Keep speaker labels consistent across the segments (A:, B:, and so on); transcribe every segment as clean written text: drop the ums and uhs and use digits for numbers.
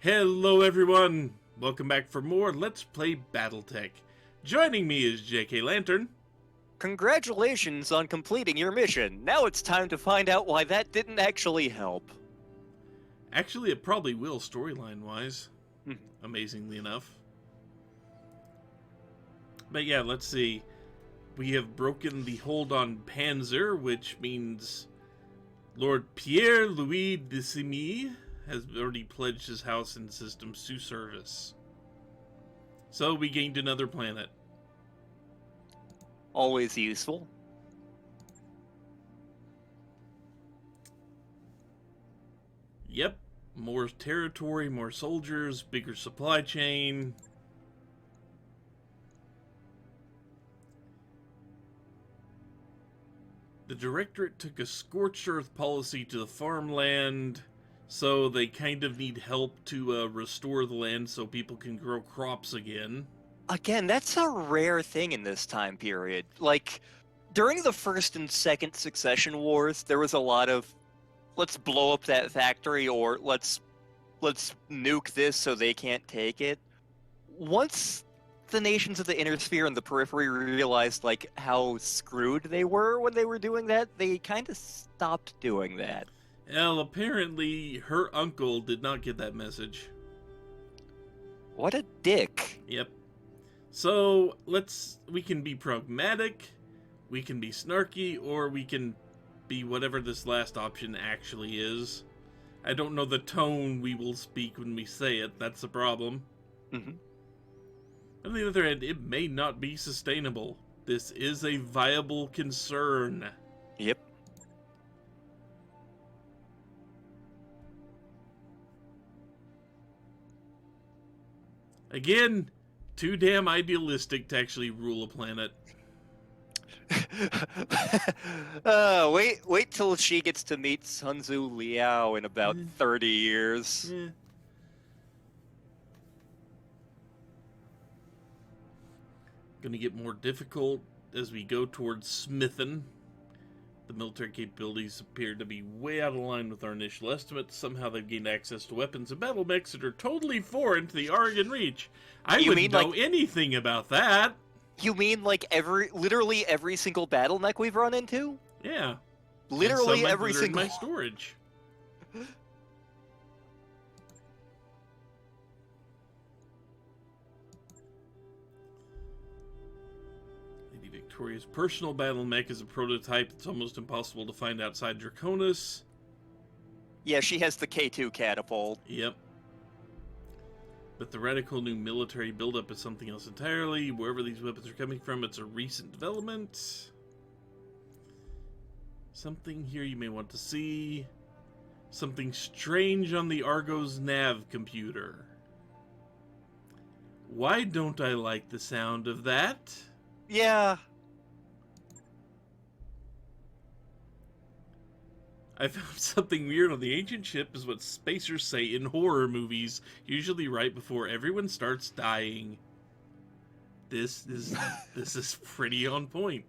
A: Hello everyone! Welcome back for more Let's Play Battletech. Joining me is JKLantern.
B: Congratulations on completing your mission. Now it's time to find out why that didn't actually help.
A: Actually, it probably will storyline-wise,
B: Hmm.
A: amazingly enough. But yeah, let's see. We have broken the hold on Panzer, which means Lord Pierre-Louis de Simy has already pledged his house and systems to service. So we gained another planet.
B: Always useful.
A: Yep, more territory, more soldiers, bigger supply chain. The Directorate took a scorched earth policy to the farmland, so they kind of need help to restore the land so people can grow crops again.
B: Again, that's a rare thing in this time period. Like, during the First and Second Succession Wars, there was a lot of, let's blow up that factory, or let's nuke this so they can't take it. Once the nations of the Inner Sphere and the Periphery realized, like, how screwed they were when they were doing that, they kind of stopped doing that.
A: Well, apparently her uncle did not get that message.
B: What a dick.
A: Yep. So, we can be pragmatic, we can be snarky, or we can be whatever this last option actually is. I don't know the tone we will speak when we say it, that's the problem.
B: Mm-hmm.
A: On the other hand, it may not be sustainable. This is a viable concern.
B: Yep.
A: Again, too damn idealistic to actually rule a planet.
B: Wait till she gets to meet Sun Tzu Liao in about 30 years.
A: Gonna get more difficult as we go towards smithing. The military capabilities appear to be way out of line with our initial estimates. Somehow they've gained access to weapons and battle mechs that are totally foreign to the Oregon Reach. I wouldn't know anything about that.
B: You mean like literally every single battle mech we've run into?
A: Yeah.
B: Literally every single.
A: In my storage. Lady Victoria's personal battle mech is a prototype that's almost impossible to find outside Draconis.
B: Yeah, she has the K2 catapult.
A: Yep. But the radical new military buildup is something else entirely. Wherever these weapons are coming from, it's a recent development. Something here you may want to see. Something strange on the Argo's nav computer. Why don't I like the sound of that?
B: Yeah.
A: I found something weird on the ancient ship is what spacers say in horror movies, usually right before everyone starts dying. This is pretty on point.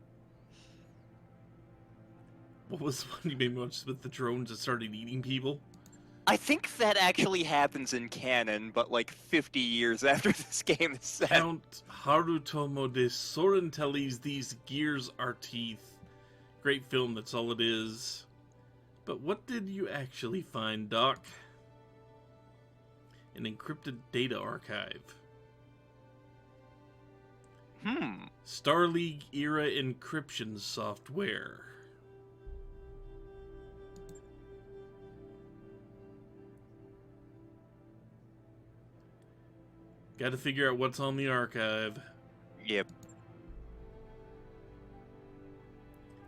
A: What was the one you made me watch with the drones that started eating people?
B: I think that actually happens in canon, but like 50 years after this game is set.
A: Count Harutomo de Sorrentelli's These Gears Are Teeth. Great film, that's all it is. But what did you actually find, Doc? An encrypted data archive. Star League era encryption software. Got to figure out what's on the archive.
B: Yep.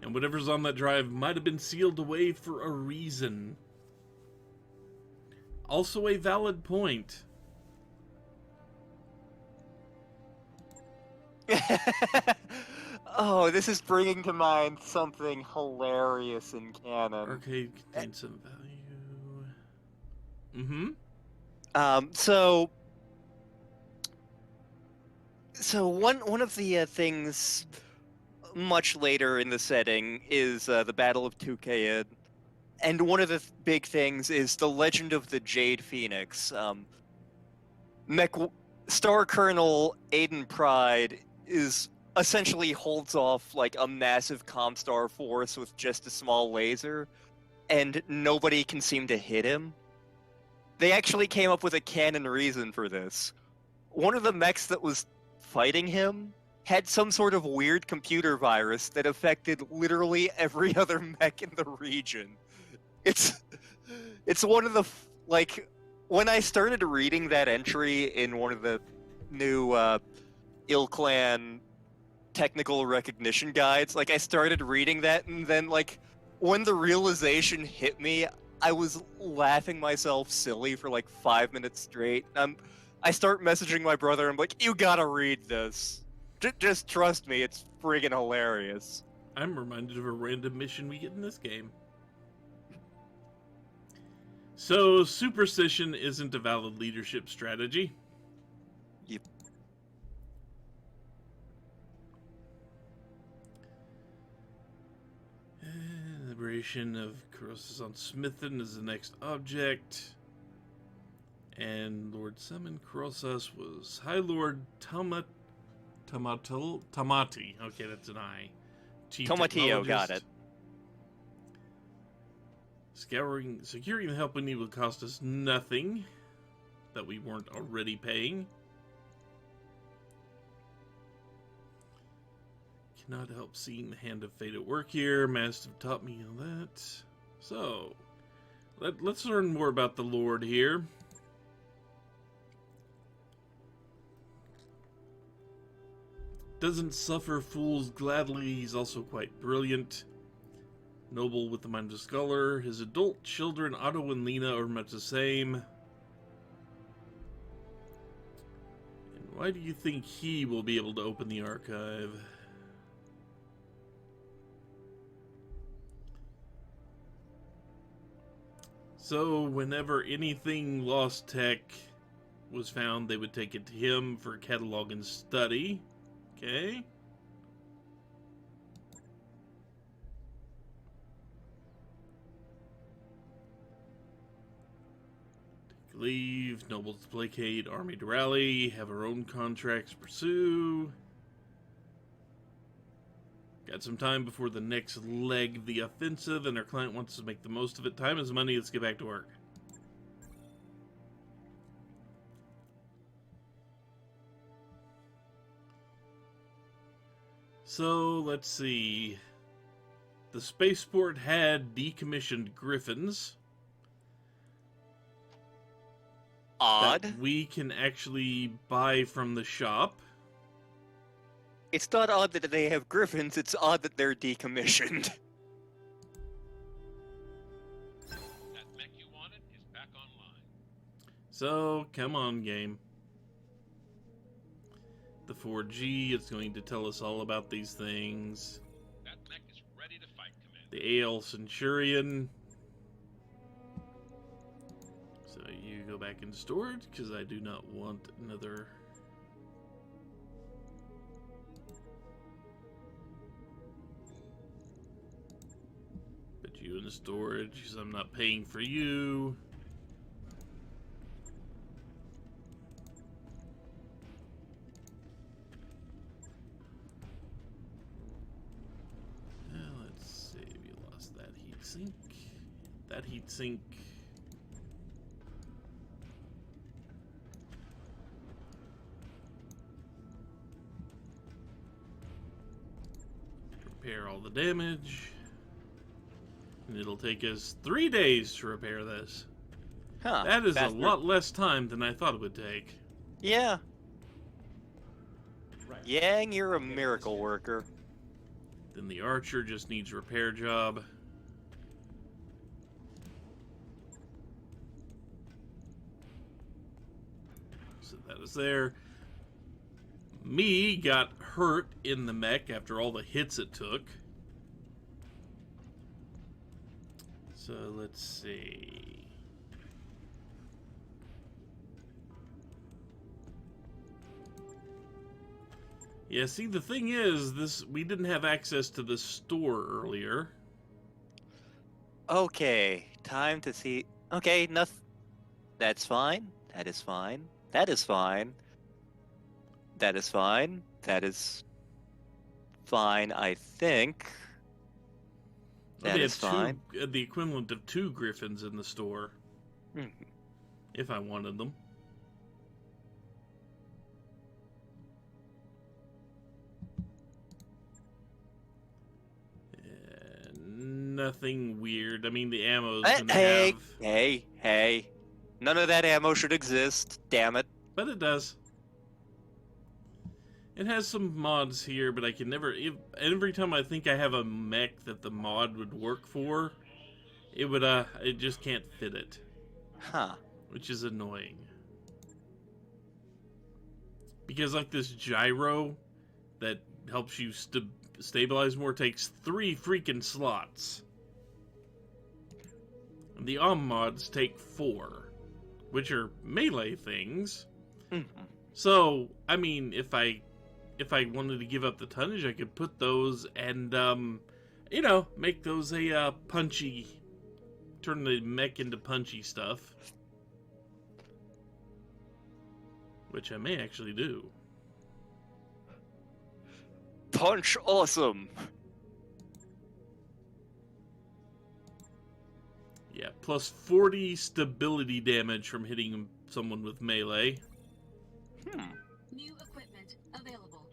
A: And whatever's on that drive might have been sealed away for a reason. Also a valid point.
B: Oh, this is bringing to mind something hilarious in canon.
A: Arcade contains some value.
B: So one of the things much later in the setting is the Battle of And one of the big things is the legend of the Jade Phoenix. Mech Star Colonel Aiden Pride is essentially holds off like a massive Comstar force with just a small laser, and nobody can seem to hit him. They actually came up with a canon reason for this. One of the mechs that was fighting him had some sort of weird computer virus that affected literally every other mech in the region. It's one of the like when I started reading that entry in one of the new Ill Clan technical recognition guides, like I started reading that, and then like when the realization hit me, I was laughing myself silly for like 5 minutes straight. I start messaging my brother. I'm like, "You gotta read this. Just trust me. It's friggin' hilarious."
A: I'm reminded of a random mission we get in this game. So, superstition isn't a valid leadership strategy.
B: Yep.
A: Liberation of Karosas on Smithen is the next object. And Lord Summon Karosas was High Lord Tamati. Okay, that's an I. Chief
B: Tomatillo, got it.
A: Securing the help we need will cost us nothing that we weren't already paying. Cannot help seeing the hand of fate at work here. Must have taught me all that. So, let's learn more about the Lord here. Doesn't suffer fools gladly. He's also quite brilliant. Noble with the mind of a scholar. His adult children, Otto and Lena, are much the same. And why do you think he will be able to open the archive? So, whenever anything lost tech was found, they would take it to him for catalog and study. Okay. Take leave, nobles to placate, army to rally, have our own contracts to pursue. Got some time before the next leg of the offensive, and our client wants to make the most of it. Time is money, let's get back to work. So, let's see. The spaceport had decommissioned griffins.
B: Odd.
A: That we can actually buy from the shop.
B: It's not odd that they have griffins, it's odd that they're decommissioned.
C: That mech you wanted is back online.
A: So, come on, game. The 4G is going to tell us all about these things.
C: That mech is ready to fight, Commander.
A: The AL Centurion. So you go back in storage, because I do not want another... Put you in the storage, because I'm not paying for you. Let's see, we lost that heatsink. That heatsink. Repair all the damage. And it'll take us 3 days to repair this.
B: Huh.
A: That is
B: faster.
A: a lot less time than I thought it would take.
B: Yeah. Yang, you're a miracle worker.
A: Then the archer just needs a repair job. So that is there. Me got hurt in the mech after all the hits it took. So let's see. Yeah, see, the thing is, we didn't have access to this store earlier.
B: Okay, time to see. Okay, nothing. That's fine. That is fine. That is fine. That is fine. That is fine, I think. That
A: They
B: is
A: have
B: fine.
A: the equivalent of 2 griffins in the store,
B: Mhm.
A: if I wanted them. Nothing weird. I mean, the ammo's gonna
B: Hey,
A: have...
B: hey. None of that ammo should exist. Damn it.
A: But it does. It has some mods here, but I can never... every time I think I have a mech that the mod would work for, it just can't fit it.
B: Huh.
A: Which is annoying. Because, like, this gyro that helps you stabilize more takes 3 freaking slots. And the mods take 4, which are melee things.
B: Mm-hmm.
A: So, I mean, if I wanted to give up the tonnage, I could put those and, you know, make those a punchy, turn the mech into punchy stuff. Which I may actually do.
B: Punch awesome.
A: Yeah, plus 40 stability damage from hitting someone with melee.
D: New equipment available.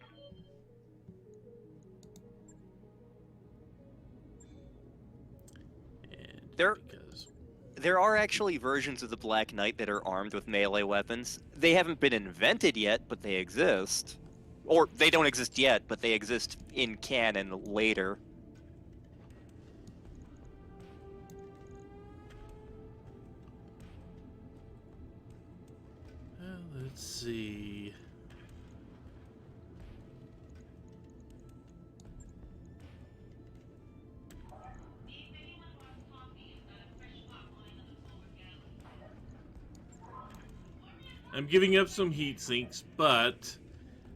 A: And because...
B: There are actually versions of the Black Knight that are armed with melee weapons. They haven't been invented yet, but they exist. Or, they don't exist yet, but they exist in canon later.
A: Let's see... I'm giving up some heat sinks, but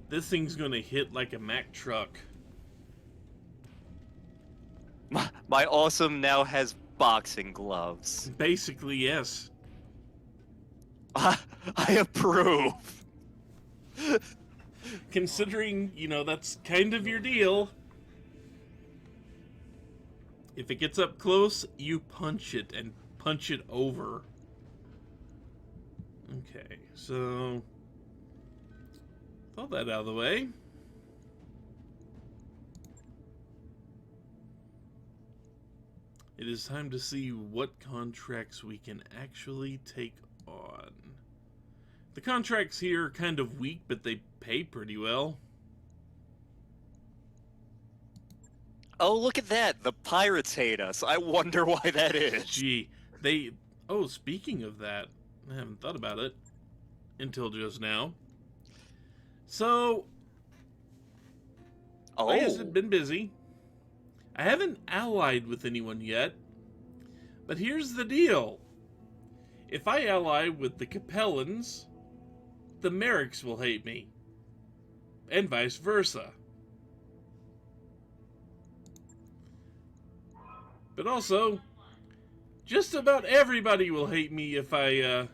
A: this thing's gonna hit like a Mack truck.
B: My awesome now has boxing gloves.
A: Basically, yes.
B: I approve.
A: Considering, you know, that's kind of your deal. If it gets up close, you punch it and punch it over. Okay, so... all that out of the way. It is time to see what contracts we can actually take on. The contracts here are kind of weak, but they pay pretty well.
B: Oh, look at that. The pirates hate us. I wonder why that is.
A: Gee, they... oh, speaking of that, I haven't thought about it until just now. So, I have been busy. I haven't allied with anyone yet, but here's the deal. If I ally with the Capellans, the Merrics will hate me, and vice versa. But also, just about everybody will hate me if I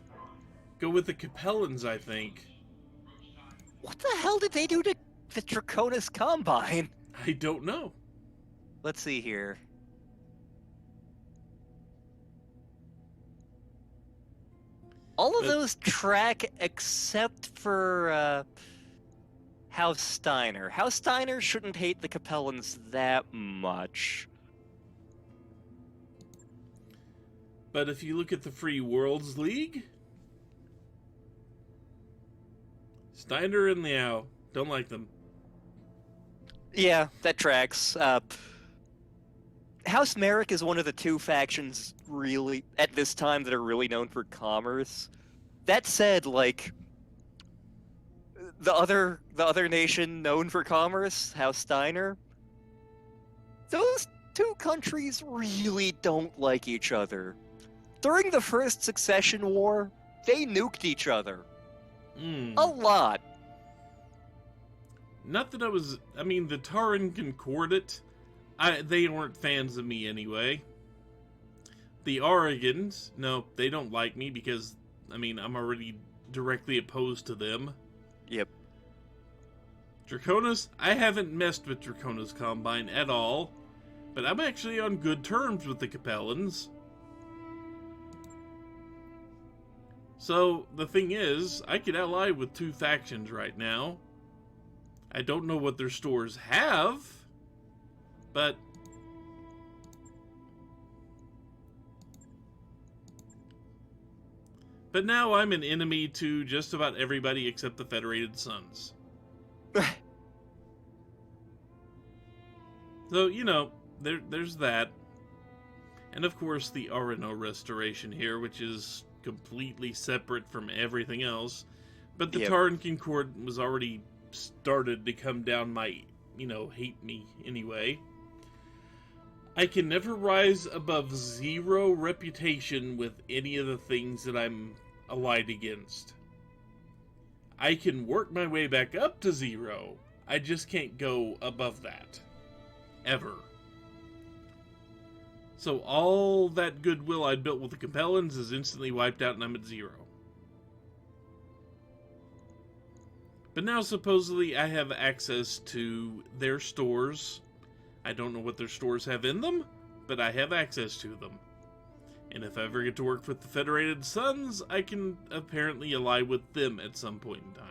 A: go with the Capellans, I think.
B: What the hell did they do to the Draconis Combine?
A: I don't know.
B: Let's see here. All of those track except for House Steiner. House Steiner shouldn't hate the Capellans that much.
A: But if you look at the Free Worlds League, Steiner and Liao, don't like them.
B: Yeah, that tracks. House Merrick is one of the 2 factions really, at this time, that are really known for commerce. That said, like, the other nation known for commerce, House Steiner, those 2 countries really don't like each other. During the First Succession War, they nuked each other. A lot.
A: Not that I mean, the Taran Concordat, they weren't fans of me anyway. The Oregons, no, they don't like me because, I mean, I'm already directly opposed to them.
B: Yep.
A: Draconis, I haven't messed with Draconis Combine at all, but I'm actually on good terms with the Capellans. So, the thing is, I could ally with 2 factions right now. I don't know what their stores have, but... But now I'm an enemy to just about everybody except the Federated Sons. So, you know, there's that. And of course the Arano restoration here, which is completely separate from everything else. But the Tarn Concord was already started to come down my, hate me anyway. I can never rise above 0 reputation with any of the things that I'm allied against. I can work my way back up to 0. I just can't go above that. Ever. So all that goodwill I'd built with the Capellans is instantly wiped out and I'm at 0. But now supposedly I have access to their stores. I don't know what their stores have in them, but I have access to them. And if I ever get to work with the Federated Sons, I can apparently ally with them at some point in time.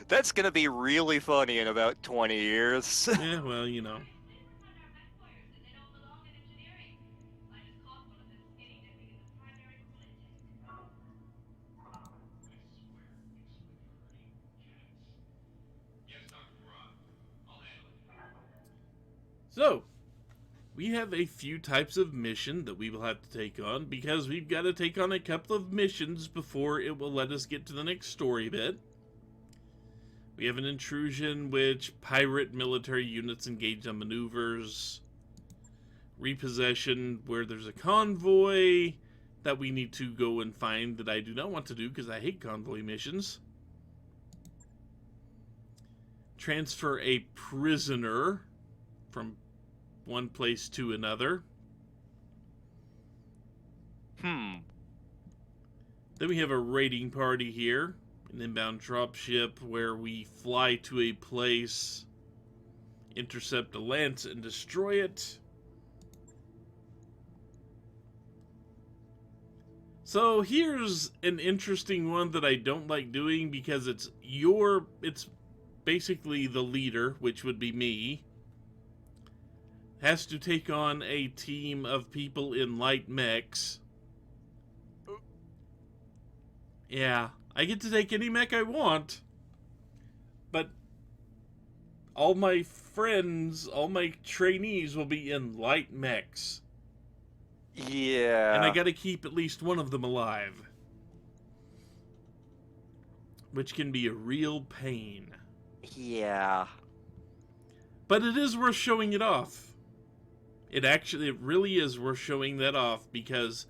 B: That's gonna be really funny in about 20 years.
A: Yeah, well, you know. So, we have a few types of mission that we will have to take on, because we've got to take on a couple of missions before it will let us get to the next story bit. We have an intrusion, which pirate military units engage on maneuvers. Repossession, where there's a convoy that we need to go and find that I do not want to do because I hate convoy missions. Transfer a prisoner from one place to another. Then we have a raiding party here. An inbound dropship where we fly to a place, intercept a lance, and destroy it. So here's an interesting one that I don't like doing because it's basically the leader, which would be me, has to take on a team of people in light mechs. Yeah, I get to take any mech I want, but all my friends, all my trainees will be in light mechs.
B: Yeah.
A: And I gotta keep at least one of them alive, which can be a real pain.
B: Yeah.
A: But it is worth showing it off. It really is worth showing that off because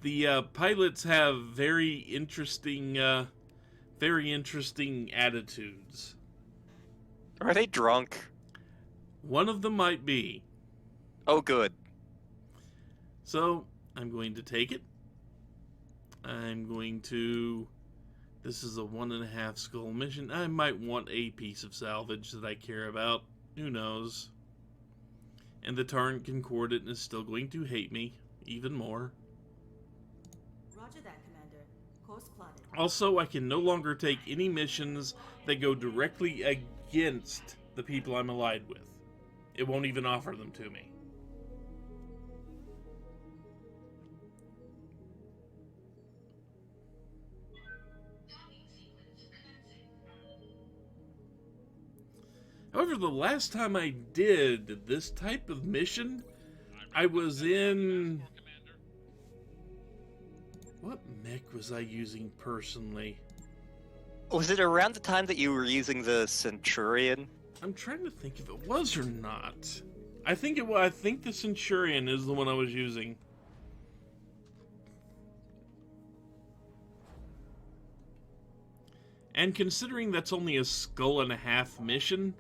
A: the pilots have very interesting attitudes.
B: Are they drunk?
A: One of them might be.
B: Oh, good.
A: So, I'm going to take it. This is a 1.5 skull mission. I might want a piece of salvage that I care about. Who knows? And the Tarn Concordant is still going to hate me even more.
E: Roger that, Commander. Course plotted.
A: Also, I can no longer take any missions that go directly against the people I'm allied with. It won't even offer them to me. However, the last time I did this type of mission, I was in... What mech was I using personally?
B: Was it around the time that you were using the Centurion?
A: I'm trying to think if it was or not. I think it was. I think the Centurion is the one I was using. And considering that's only a 1.5 skull mission,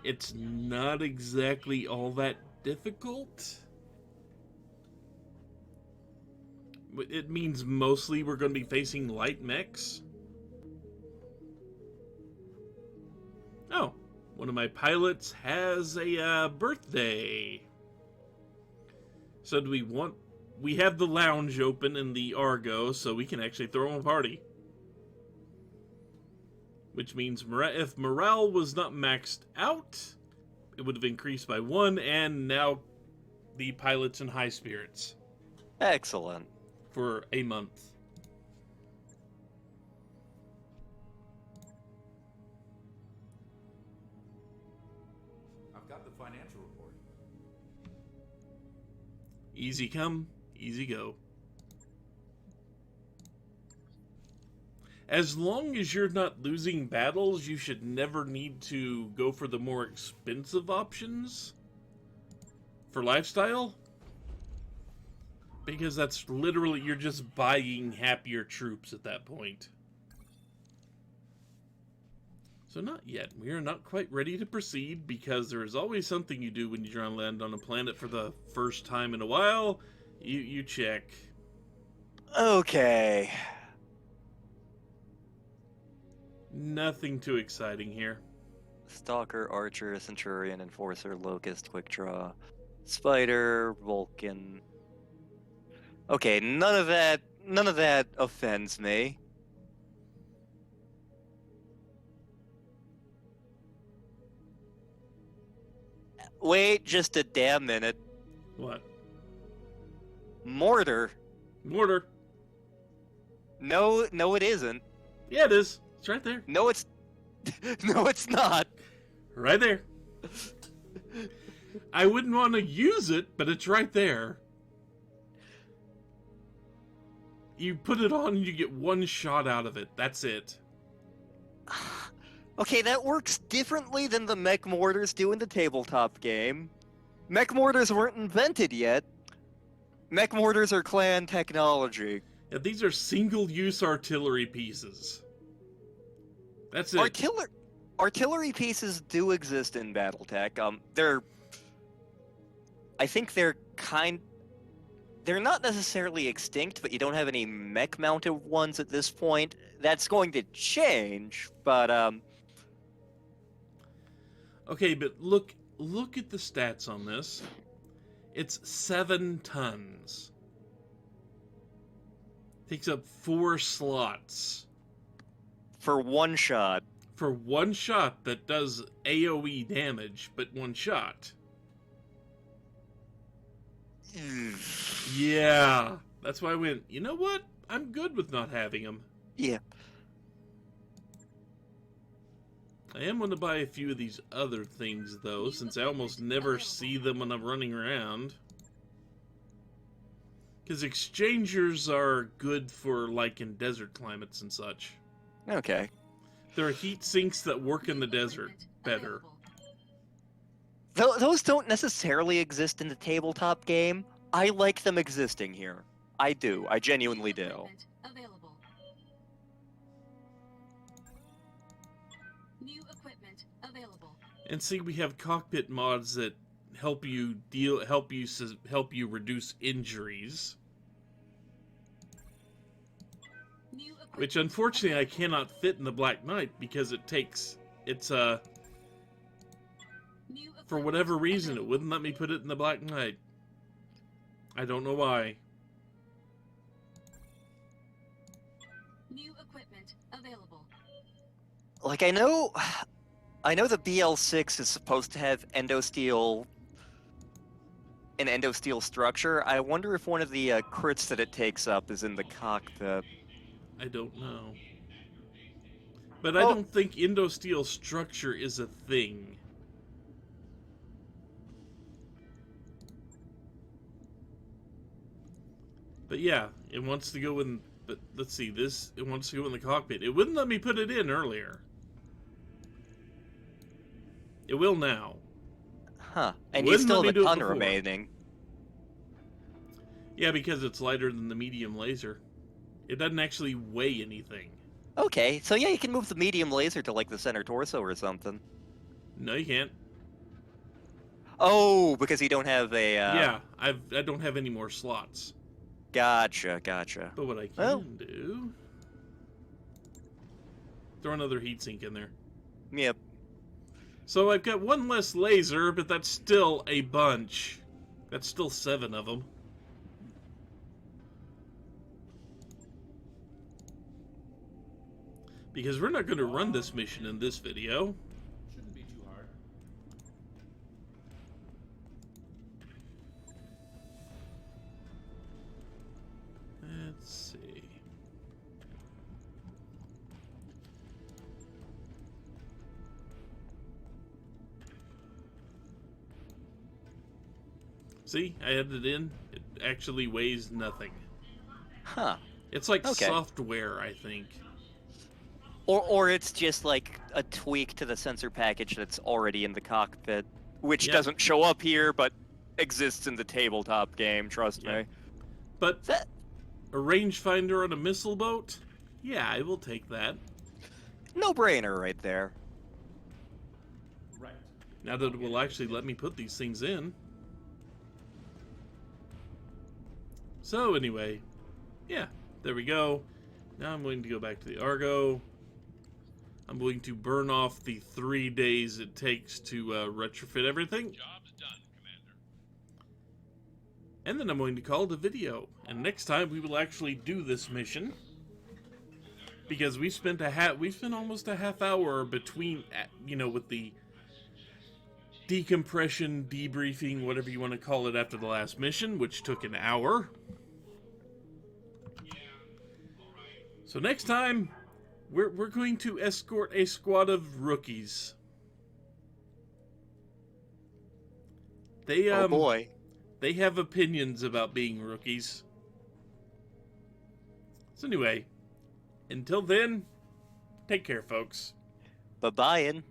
A: it's not exactly all that difficult. It means mostly we're going to be facing light mechs. Oh, one of my pilots has a birthday. So do we want... We have the lounge open in the Argo, so we can actually throw him a party. Which means if morale was not maxed out, it would have increased by 1, and now the pilot's in high spirits.
B: Excellent.
A: For a month.
F: I've got the financial report.
A: Easy come, easy go. As long as you're not losing battles, you should never need to go for the more expensive options for lifestyle. Because that's literally, you're just buying happier troops at that point. So not yet. We are not quite ready to proceed because there is always something you do when you try and land on a planet for the first time in a while. You check.
B: Okay.
A: Nothing too exciting here.
B: Stalker, Archer, Centurion, Enforcer, Locust, Quick Draw, Spider, Vulcan. Okay, none of that offends me. Wait just a damn minute.
A: What?
B: Mortar?
A: Mortar.
B: No, it isn't.
A: Yeah, it is. It's right there.
B: No, it's no, it's not.
A: Right there. I wouldn't want to use it, but it's right there. You put it on and you get one shot out of it. That's it.
B: Okay, that works differently than the mech mortars do in the tabletop game. Mech mortars weren't invented yet. Mech mortars are clan technology.
A: Yeah, these are single-use artillery pieces. That's it.
B: Artillery pieces do exist in Battletech. I think they're not necessarily extinct, but you don't have any mech-mounted ones at this point. That's going to change, but
A: Okay, but look at the stats on this. It's 7 tons. Takes up 4 slots.
B: for one shot.
A: For one shot that does AoE damage, but one shot. Yeah. That's why I went, you know what? I'm good with not having them.
B: Yeah.
A: I am going to buy a few of these other things, though, since I almost never see them when I'm running around. Because exchangers are good for, like, in desert climates and such.
B: Okay.
A: There are heat sinks that work in the desert better.
B: Those don't necessarily exist in the tabletop game. I like them existing here. I do. I genuinely do.
D: New equipment available.
A: And see, we have cockpit mods that help you reduce injuries.
D: New equipment
A: Which unfortunately I cannot fit in the Black Knight because
D: New
A: for
D: equipment
A: whatever reason it
D: available.
A: wouldn't let me put it in the Black Knight. I don't know why.
D: New equipment available.
B: Like, I know the BL6 is supposed to have an endosteel structure. I wonder if one of the crits that it takes up is in the cockpit.
A: I don't know. But I don't think endosteel structure is a thing. But yeah, it wants to go in. But let's see, it wants to go in the cockpit. It wouldn't let me put it in earlier. It will now.
B: Huh. And you
A: Wouldn't
B: still
A: let
B: have
A: me
B: a
A: do it
B: ton
A: before.
B: remaining.
A: Yeah, because it's lighter than the medium laser. It doesn't actually weigh anything.
B: Okay, so yeah, you can move the medium laser to, like, the center torso or something.
A: No, you can't.
B: Oh, because you don't have a...
A: Yeah, I don't have any more slots.
B: Gotcha.
A: But what I can
B: Well-
A: do... Throw another heatsink in there.
B: Yep.
A: So I've got one less laser, but that's still a bunch. That's still 7 of them. Because we're not going to run this mission in this video.
F: Shouldn't be too hard.
A: Let's see. See, I had it in. It actually weighs nothing.
B: Huh.
A: It's like
B: Okay.
A: software, I think.
B: Or it's just like a tweak to the sensor package that's already in the cockpit, which
A: Yeah.
B: doesn't show up here, but exists in the tabletop game. Trust
A: Yeah.
B: me.
A: But
B: That
A: a rangefinder on a missile boat? Yeah, I will take that.
B: no-brainer right there.
F: Right.
A: Now that it will actually let me put these things in. So anyway, yeah, there we go. Now I'm going to go back to the Argo. I'm going to burn off the 3 days it takes to retrofit everything.
C: Job's done, Commander.
A: And then I'm going to call it a video. And next time we will actually do this mission. Because we spent almost a half hour between, with the decompression, debriefing, whatever you want to call it after the last mission, which took an hour. So next time, we're going to escort a squad of rookies. They
B: Oh boy.
A: they have opinions about being rookies. So anyway, until then, take care, folks.
B: Bye-bye.